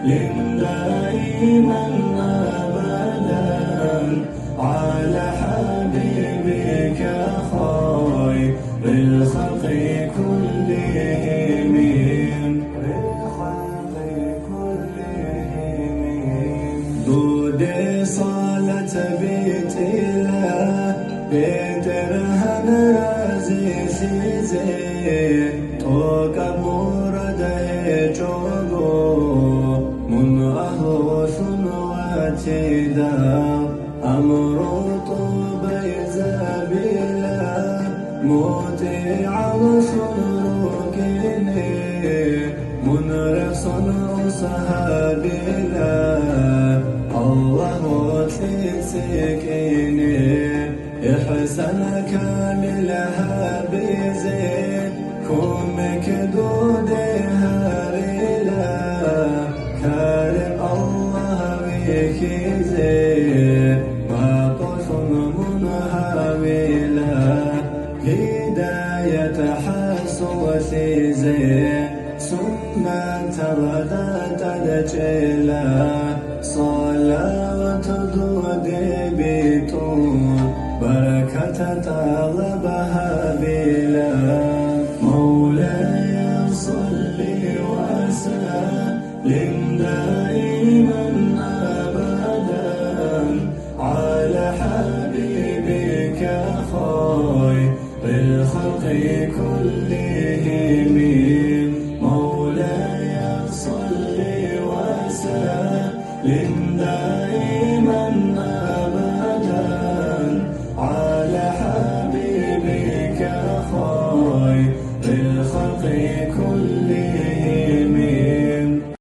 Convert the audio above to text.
دائما أبدا على حبيبك خير الخلق كلهم دود صالة بيت الله بيترهن رازي سيزي توقع مرده جوغو من أهو سنواتي أمر طوبى زابلا موتي على سنروكيني منرق صنع صحابلا الله تسكيني إحسان كاملها بزيد كومك دودي هارلا كارم الله بك زيد ما طفن منهاملا هداية حسوة زيد ثم تردت الجلا صلاة دودي بيتون بركة طلبها بلا مولاي صل وسلم دائما أبدا على حبيبك خير الخلق كلهم مولاي صل وسلم دائما أبدا على حبيبك خير الخلق كلهم